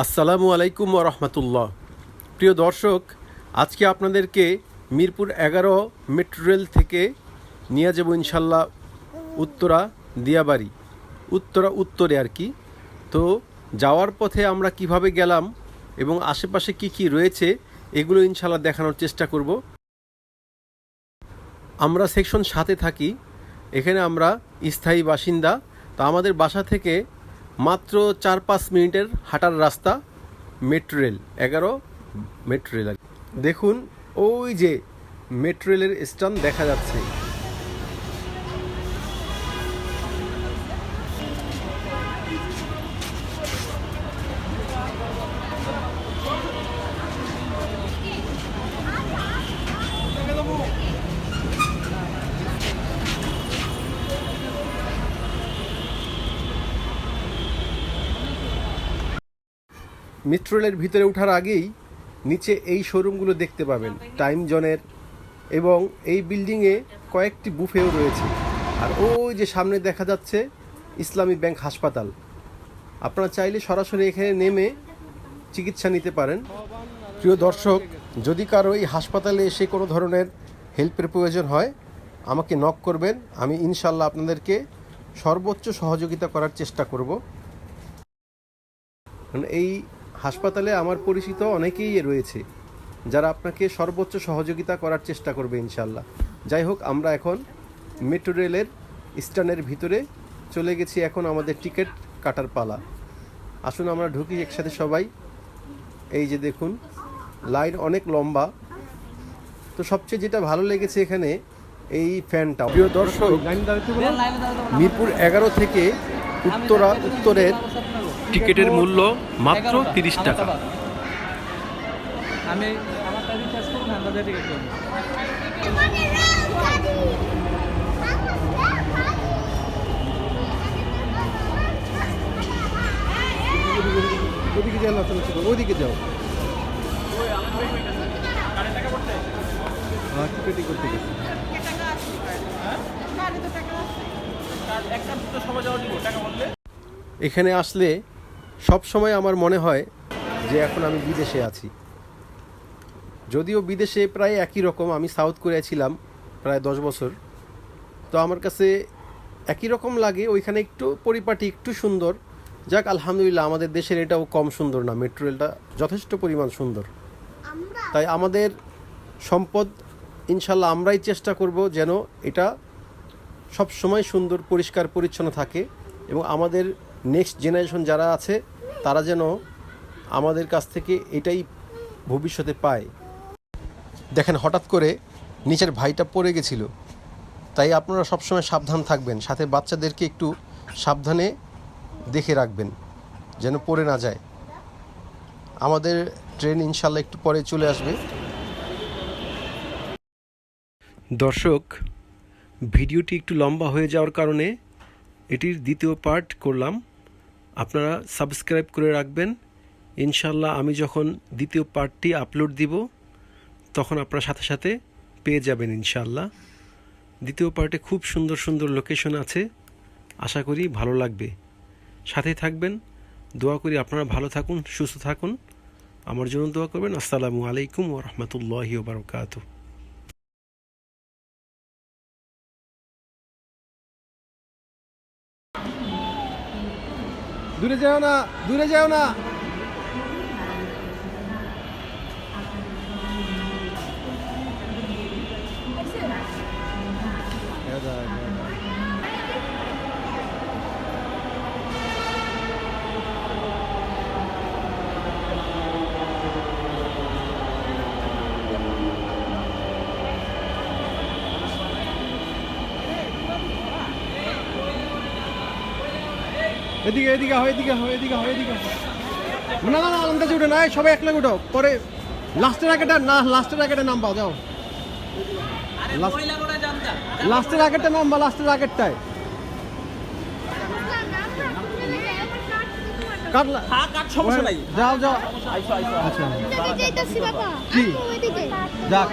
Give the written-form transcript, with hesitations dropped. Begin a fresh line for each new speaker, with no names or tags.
আসসালামু আলাইকুম ওয়া রাহমাতুল্লাহ। প্রিয় দর্শক, আজকে আপনাদেরকে মিরপুর 11 মেট্রো রেল থেকে নিয়ে যাব ইনশাল্লাহ উত্তরা দিয়াবাড়ি, উত্তরে আর কি। তো যাওয়ার পথে আমরা কিভাবে গেলাম এবং আশেপাশে কি কি রয়েছে এগুলো ইনশাল্লাহ দেখানোর চেষ্টা করব। আমরা সেকশন 7-এ থাকি, এখানে আমরা স্থায়ী বাসিন্দা। তো আমাদের বাসা থেকে মাত্র 4-5 মিনিটের হাঁটার রাস্তা মেট্রো রেল 11 মেট্রো রেল। দেখুন ওই যে মেট্রো রেলের স্টেশন দেখা যাচ্ছে। মেট্রো রেলের ভিতরে ওঠার আগেই নিচে এই শোরুমগুলো দেখতে পাবেন টাইম জোনের, এবং এই বিল্ডিংয়ে কয়েকটি বুফেও রয়েছে। আর ওই যে সামনে দেখা যাচ্ছে ইসলামী ব্যাংক হাসপাতাল। আপনারা চাইলে সরাসরি এখানে নেমে চিকিৎসা নিতে পারেন। প্রিয় দর্শক, যদি কারো এই হাসপাতালে এসে কোনো ধরনের হেল্পের প্রয়োজন হয় আমাকে নক করবেন, আমি ইনশাল্লাহ আপনাদেরকে সর্বোচ্চ সহযোগিতা করার চেষ্টা করব। এই হাসপাতালে আমার পরিচিত অনেকেই রয়েছে যারা আপনাকে সর্বোচ্চ সহযোগিতা করার চেষ্টা করবে ইনশাল্লাহ। যাই হোক, আমরা এখন মেট্রো রেলের স্টেশনের ভিতরে চলে গেছি, এখন আমাদের টিকিট কাটার পালা। আসুন আমরা ঢুকি একসাথে সবাই। এই যে দেখুন লাইন অনেক লম্বা। তো সবচেয়ে যেটা ভালো লেগেছে এখানে এই ফ্যানটা। প্রিয় দর্শক, মিরপুর 11 থেকে উত্তরের টিকিটের মূল্য মাত্র 30 টাকা।
আমি আমার টাকা রিচার্জ করব না, আমাদের টিকিট করব।
ওদিকে যাও, ওদিকে যাও। টিকিট করতে গেছি। এখানে আসলে সব সময় আমার মনে হয় যে এখন আমি বিদেশে আছি। যদিও বিদেশে প্রায় একই রকম, আমি সাউথ কোরিয়ায় ছিলাম প্রায় 10 বছর। তো আমার কাছে একই রকম লাগে, ওইখানে একটু পরিপাটি, একটু সুন্দর। যাক আলহামদুলিল্লাহ, আমাদের দেশের এটাও কম সুন্দর না, মেট্রো রেলটা যথেষ্ট পরিমাণ সুন্দর। তাই আমাদের সম্পদ ইনশাল্লাহ আমরাই চেষ্টা করব যেন এটা সব সময় সুন্দর, পরিষ্কার পরিচ্ছন্ন থাকে, এবং আমাদের নেক্সট জেনারেশন যারা আছে তারা যেন আমাদের কাছ থেকে এটাই ভবিষ্যতে পায়। দেখেন হঠাৎ করে নিচের ভাইটা পড়ে গেছিল, তাই আপনারা সবসময় সাবধান থাকবেন, সাথে বাচ্চাদেরকে একটু সাবধানে দেখে রাখবেন যেন পড়ে না যায়। আমাদের ট্রেন ইনশাল্লাহ একটু পরে চলে আসবে। দর্শক, ভিডিওটি একটু লম্বা হয়ে যাওয়ার কারণে এটির দ্বিতীয় পার্ট করলাম। আপনারা সাবস্ক্রাইব করে রাখবেন। ইনশাল্লাহ আমি যখন দ্বিতীয় পার্টটি আপলোড দিব তখন আপনারা সাথে সাথে পেয়ে যাবেন ইনশাল্লাহ। দ্বিতীয় পার্টে খুব সুন্দর সুন্দর লোকেশন আছে, আশা করি ভালো লাগবে। সাথে থাকবেন, দোয়া করি আপনারা ভালো থাকুন, সুস্থ থাকুন, আমার জন্য দোয়া করবেন। আসসালামু আলাইকুম ওয়া রাহমাতুল্লাহি ওয়া বারাকাতুহু। দূরে যাও না, দূরে যাও না। এদিকে এদিকে হয়, এদিকে হয়, এদিকে হয়, এদিকে হয়। না না না, আমার কাছে উঠে না, সবাই এক লাখ উঠো, পরে লাস্টের রাকেটটা না, লাস্টের রাকেটে নামবা, যাও লাস্টের রাকেটটা নামবা, লাস্টের রাকেটটায় যাও যাও। আচ্ছা কি যাক।